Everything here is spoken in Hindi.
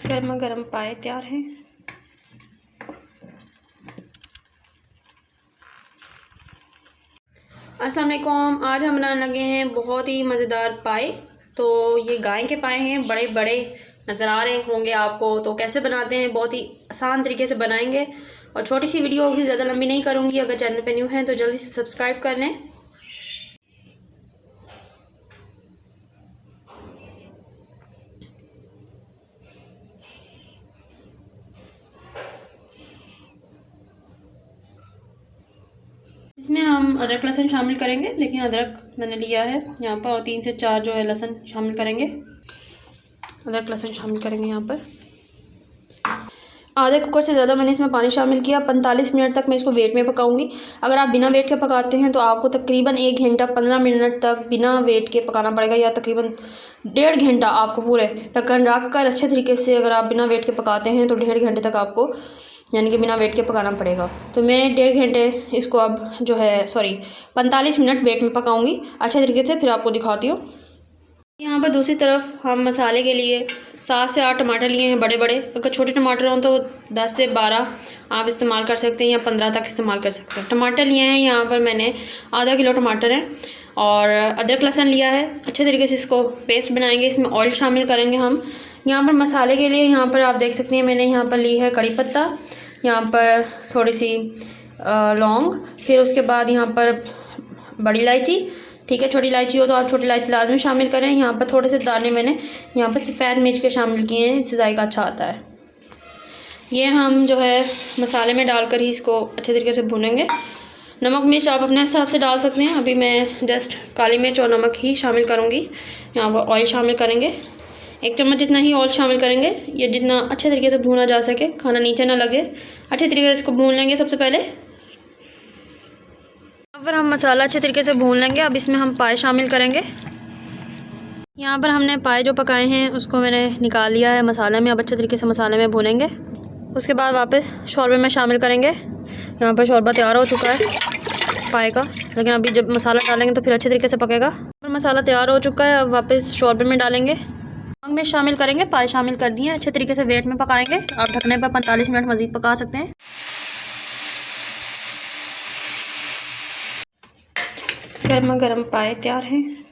गर्मा गर्म पाए तैयार हैं। अस्सलाम वालेकुम। आज हम बनाने लगे हैं बहुत ही मज़ेदार पाए। तो ये गाय के पाए हैं, बड़े बड़े नज़र आ रहे होंगे आपको। तो कैसे बनाते हैं, बहुत ही आसान तरीके से बनाएंगे और छोटी सी वीडियो होगी, ज़्यादा लंबी नहीं करूँगी। अगर चैनल पे न्यू हैं तो जल्दी से सब्सक्राइब कर लें। इसमें हम अदरक लहसुन शामिल करेंगे। देखिए अदरक मैंने लिया है यहाँ पर, और 3 से 4 जो है लहसुन शामिल करेंगे। अदरक लहसुन शामिल करेंगे यहाँ पर। आधे कुकर से ज़्यादा मैंने इसमें पानी शामिल किया। 45 मिनट तक मैं इसको वेट में पकाऊंगी। अगर आप बिना वेट के पकाते हैं तो आपको तकरीबन 1 घंटा 15 मिनट तक बिना वेट के पकाना पड़ेगा, या तकरीबन 1.5 घंटा आपको पूरे ढक्कन रख कर अच्छे तरीके से, अगर आप बिना वेट के पकाते हैं तो 1.5 घंटे तक आपको यानी कि बिना वेट के पकाना पड़ेगा। तो मैं 1.5 घंटे इसको अब जो है 45 मिनट वेट में पकाऊंगी अच्छे तरीके से, फिर आपको दिखाती हूँ। यहाँ पर दूसरी तरफ हम मसाले के लिए 7 से 8 टमाटर लिए हैं, बड़े बड़े। अगर छोटे टमाटर हों तो 10 से 12 आप इस्तेमाल कर सकते हैं, या 15 तक इस्तेमाल कर सकते हैं। टमाटर लिए हैं यहाँ पर मैंने आधा किलो टमाटर हैं, और अदरक लहसुन लिया है। अच्छे तरीके से इसको पेस्ट बनाएंगे। इसमें ऑयल शामिल करेंगे हम। यहाँ पर मसाले के लिए यहाँ पर आप देख सकते हैं मैंने यहाँ पर ली है कड़ी पत्ता, यहाँ पर थोड़ी सी लौंग, फिर उसके बाद यहाँ पर बड़ी इलायची। ठीक है, छोटी इलायची हो तो आप छोटी इलायची लाजमी शामिल करें। यहाँ पर थोड़े से दाने मैंने यहाँ पर सफ़ेद मिर्च के शामिल किए हैं, इससे जायका अच्छा आता है। ये हम जो है मसाले में डालकर ही इसको अच्छे तरीके से भूनेंगे। नमक मिर्च आप अपने हिसाब से डाल सकते हैं। अभी मैं जस्ट काली मिर्च और नमक ही शामिल करूँगी। यहाँ पर ऑयल शामिल करेंगे, 1 चम्मच जितना ही ऑयल शामिल करेंगे। ये जितना अच्छे तरीके से भूना जा सके, खाना नीचे ना लगे, अच्छे तरीके से इसको भून लेंगे। सबसे पहले अब हम मसाला अच्छे तरीके से भून लेंगे। अब इसमें हम पाए शामिल करेंगे। यहाँ पर हमने पाए जो पकाए हैं उसको मैंने निकाल लिया है मसाले में। अब अच्छे तरीके से मसाले में भूनेंगे। उसके बाद वापस शोरबे में शामिल करेंगे। यहाँ पर शोरबा तैयार हो चुका है पाए का, लेकिन अभी जब मसाला डालेंगे तो फिर अच्छे तरीके से पकेगा। पर मसाला तैयार हो चुका है, अब वापस शोरबे में डालेंगे। नमक में शामिल करेंगे, पाए शामिल कर दिए। अच्छे तरीके से वेट में पकाएंगे। आप ढकने पर 45 मिनट मज़ीद पका सकते हैं। गर्मा गर्म पाए तैयार हैं।